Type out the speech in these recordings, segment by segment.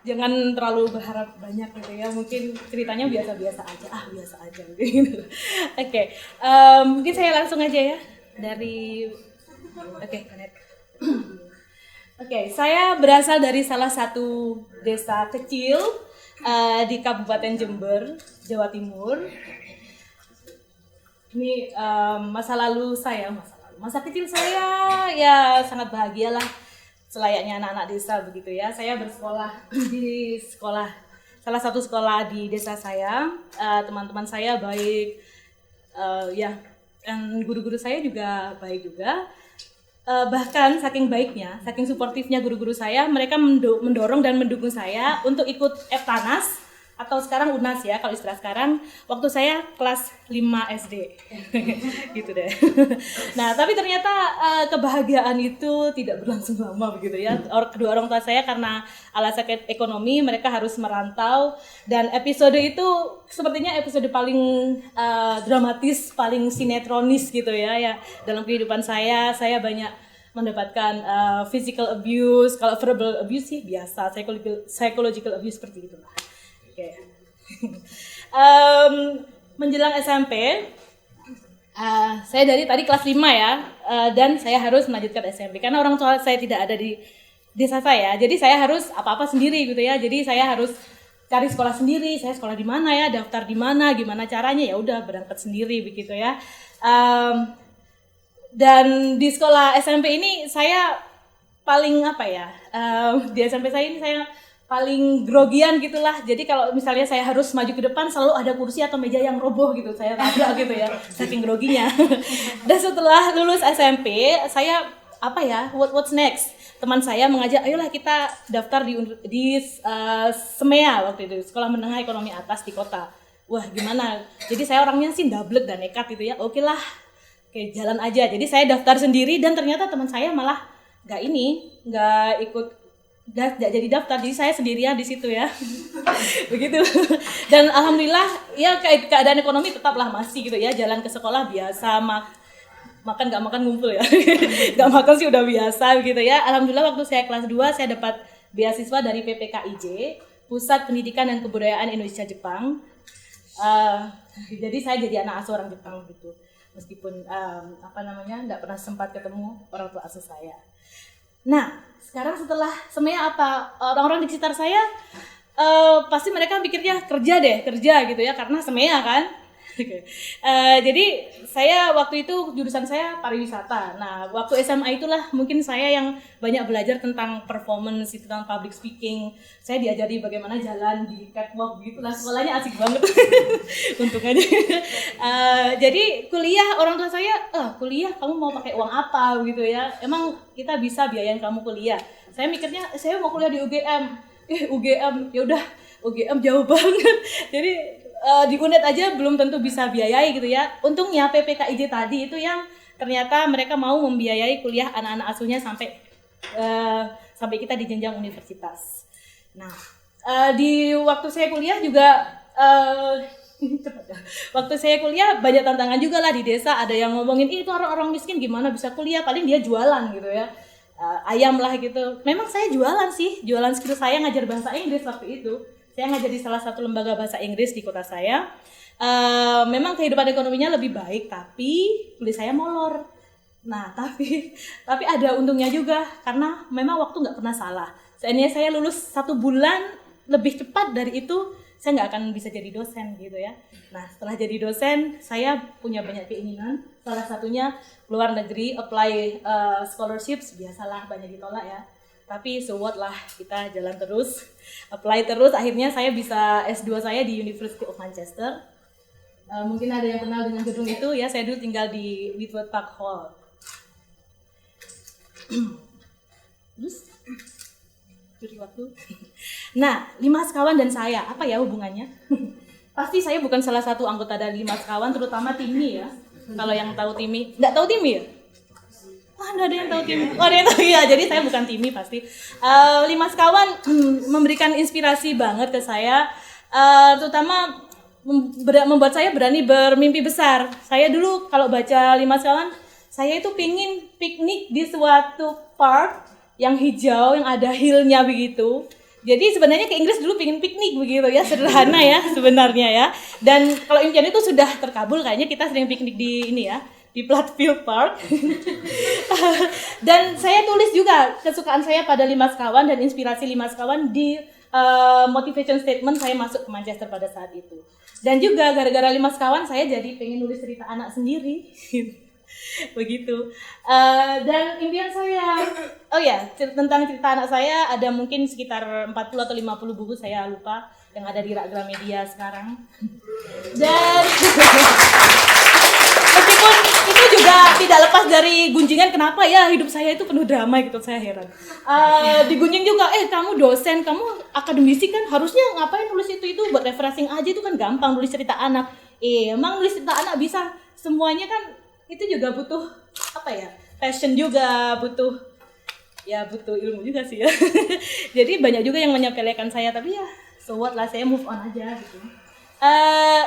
jangan terlalu berharap banyak gitu ya. Mungkin ceritanya biasa-biasa aja, biasa aja gitu. Oke, mungkin saya langsung aja ya dari Kanet. Oke, saya berasal dari salah satu desa kecil di Kabupaten Jember, Jawa Timur. Ini masa kecil saya ya sangat bahagialah, selayaknya anak-anak desa begitu ya. Saya bersekolah di salah satu sekolah di desa saya. Teman-teman saya baik, dan guru-guru saya juga baik juga. Bahkan saking baiknya, saking suportifnya guru-guru saya, mereka mendorong dan mendukung saya untuk ikut FTANAS atau sekarang UNAS ya, kalau istilah sekarang, waktu saya kelas 5 SD. Gitu deh. Nah, tapi ternyata kebahagiaan itu tidak berlangsung lama begitu ya. Kedua orang tua saya karena alasan ekonomi, mereka harus merantau, dan episode itu sepertinya episode paling dramatis, paling sinetronis gitu ya dalam kehidupan saya banyak mendapatkan physical abuse. Kalau verbal abuse sih biasa, psychological abuse seperti itulah. Oke. Menjelang SMP, saya dari tadi kelas 5 ya, dan saya harus melanjutkan SMP karena orang tua saya tidak ada di desa saya, jadi saya harus apa-apa sendiri gitu ya. Jadi saya harus cari sekolah sendiri, saya sekolah di mana ya, daftar di mana, gimana caranya, ya udah berangkat sendiri begitu ya. Dan di sekolah SMP ini saya paling di SMP saya ini saya paling grogian gitulah. Jadi kalau misalnya saya harus maju ke depan, selalu ada kursi atau meja yang roboh gitu, saya tabrak gitu ya, saking groginya. Dan setelah lulus SMP, saya what's next? Teman saya mengajak, ayolah kita daftar di SMEA waktu itu, Sekolah Menengah Ekonomi Atas di kota. Wah, gimana? Jadi saya orangnya sih dablek dan nekat gitu ya. Oke lah, jalan aja. Jadi saya daftar sendiri, dan ternyata teman saya malah nggak ikut jadi daftar, jadi saya sendirian di situ ya. Begitu. Dan alhamdulillah ya keadaan ekonomi tetaplah masih gitu ya, jalan ke sekolah biasa, makan nggak makan ngumpul ya. Nggak makan sih udah biasa gitu ya. Alhamdulillah waktu saya kelas 2 saya dapat beasiswa dari PPKIJ, Pusat Pendidikan dan Kebudayaan Indonesia Jepang. Jadi saya jadi anak asuh orang Jepang gitu. Meskipun nggak pernah sempat ketemu orang tua asuh saya. Nah, sekarang setelah SMEA orang-orang di sekitar saya pasti mereka pikirnya kerja gitu ya, karena SMEA kan. Jadi saya waktu itu jurusan saya pariwisata. Nah, waktu SMA itulah mungkin saya yang banyak belajar tentang performance, tentang public speaking. Saya diajari bagaimana jalan di catwalk gitu lah. Sekolahnya asik banget. Untung aja. Jadi kuliah, orang tua saya, kuliah kamu mau pakai uang apa gitu ya? Emang kita bisa biayain kamu kuliah? Saya mikirnya saya mau kuliah di UGM. UGM ya udah, UGM jauh banget. Jadi di UNED aja belum tentu bisa biayai gitu ya. Untungnya PPKIJ tadi itu yang ternyata mereka mau membiayai kuliah anak-anak asuhnya sampai kita di jenjang universitas. Nah, di waktu saya kuliah juga waktu saya kuliah banyak tantangan juga lah di desa. Ada yang ngomongin, itu orang-orang miskin gimana bisa kuliah, paling dia jualan gitu ya, ayam lah gitu. Memang saya jualan skill saya ngajar bahasa Inggris waktu itu. Saya ngajar di salah satu lembaga bahasa Inggris di kota saya. Memang kehidupan ekonominya lebih baik, tapi kuliah saya molor. Nah, tapi ada untungnya juga, karena memang waktu nggak pernah salah. Seandainya saya lulus 1 bulan lebih cepat dari itu, saya nggak akan bisa jadi dosen gitu ya. Nah, setelah jadi dosen, saya punya banyak keinginan. Salah satunya luar negeri, apply scholarships, biasalah banyak ditolak ya. Tapi so what lah, kita jalan terus, apply terus. Akhirnya saya bisa S2 saya di University of Manchester. Mungkin ada yang kenal dengan gedung itu ya, saya dulu tinggal di Whitworth Park Hall. Terus curi waktu. Nah, 5 sekawan dan saya, apa ya hubungannya? Pasti saya bukan salah satu anggota dari 5 sekawan, terutama Timmy ya. Kalau yang tahu Timmy, nggak tahu Timmy ya? Nggak ada yang tahu Timmy. Oh, ada yang tahu ya. Jadi saya bukan Timmy pasti. 5 sekawan memberikan inspirasi banget ke saya, terutama membuat saya berani bermimpi besar. Saya dulu kalau baca 5 sekawan, saya itu pingin piknik di suatu park yang hijau, yang ada hillnya begitu. Jadi sebenarnya ke Inggris dulu pengen piknik begitu ya, sederhana ya sebenarnya ya. Dan kalau impian itu sudah terkabul, kayaknya kita sering piknik di ini ya, di Platteville Park. Dan saya tulis juga kesukaan saya pada 5 sekawan dan inspirasi 5 sekawan di motivation statement saya masuk ke Manchester pada saat itu. Dan juga gara-gara 5 sekawan saya jadi pengen nulis cerita anak sendiri. Begitu. Dan impian saya, oh ya, tentang cerita anak saya ada mungkin sekitar 40 atau 50 buku, saya lupa, yang ada di rak Gramedia sekarang. Dan meskipun itu juga tidak lepas dari gunjingan, kenapa ya hidup saya itu penuh drama gitu, saya heran. Digunjing juga, kamu dosen, kamu akademisi kan, harusnya ngapain nulis itu buat refreshing aja, itu kan gampang nulis cerita anak. Emang nulis cerita anak bisa semuanya kan, itu juga butuh apa ya, passion juga, butuh ilmu juga sih ya. Jadi banyak juga yang menyepelekan saya, tapi ya so what lah, saya move on aja gitu.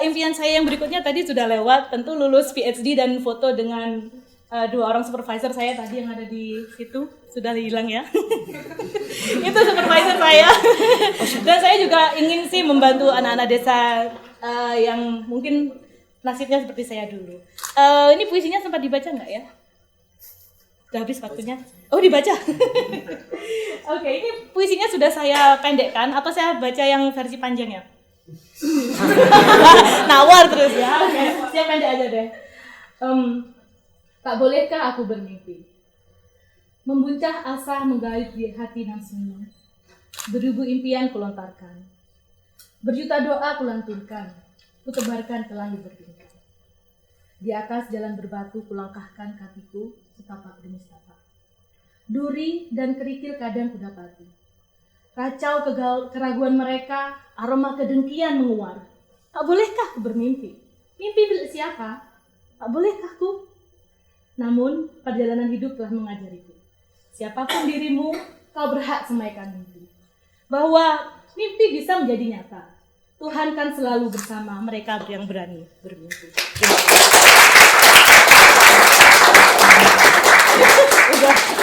Impian saya yang berikutnya tadi sudah lewat, tentu lulus PhD dan foto dengan 2 orang supervisor saya tadi yang ada di situ, sudah hilang ya. Itu supervisor saya. Dan saya juga ingin sih membantu anak-anak desa yang mungkin nasibnya seperti saya dulu. Ini puisinya sempat dibaca nggak ya? Udah habis waktunya. Oh, dibaca. Oke, ini puisinya sudah saya pendekkan atau saya baca yang versi panjangnya? Nawar terus ya. Oke, saya pendek aja deh. Tak bolehkah aku bermimpi? Membuncah asa menggait di hati nan sunyi. Beribu impian kulontarkan. Berjuta doa kulantunkan. Kutebarkan ke langit bertingkat. Di atas jalan berbatu kulangkahkan kakiku setapak demi setapak. Duri dan kerikil kadang kudapati. Kacau keraguan mereka, aroma kedengkian menguar. Tak bolehkah ku bermimpi? Mimpi milik siapa? Tak bolehkah ku? Namun perjalanan hidup telah mengajariku. Siapapun dirimu, kau berhak semaikan mimpi. Bahwa mimpi bisa menjadi nyata. Tuhan kan selalu bersama mereka yang berani bermimpi. Udah.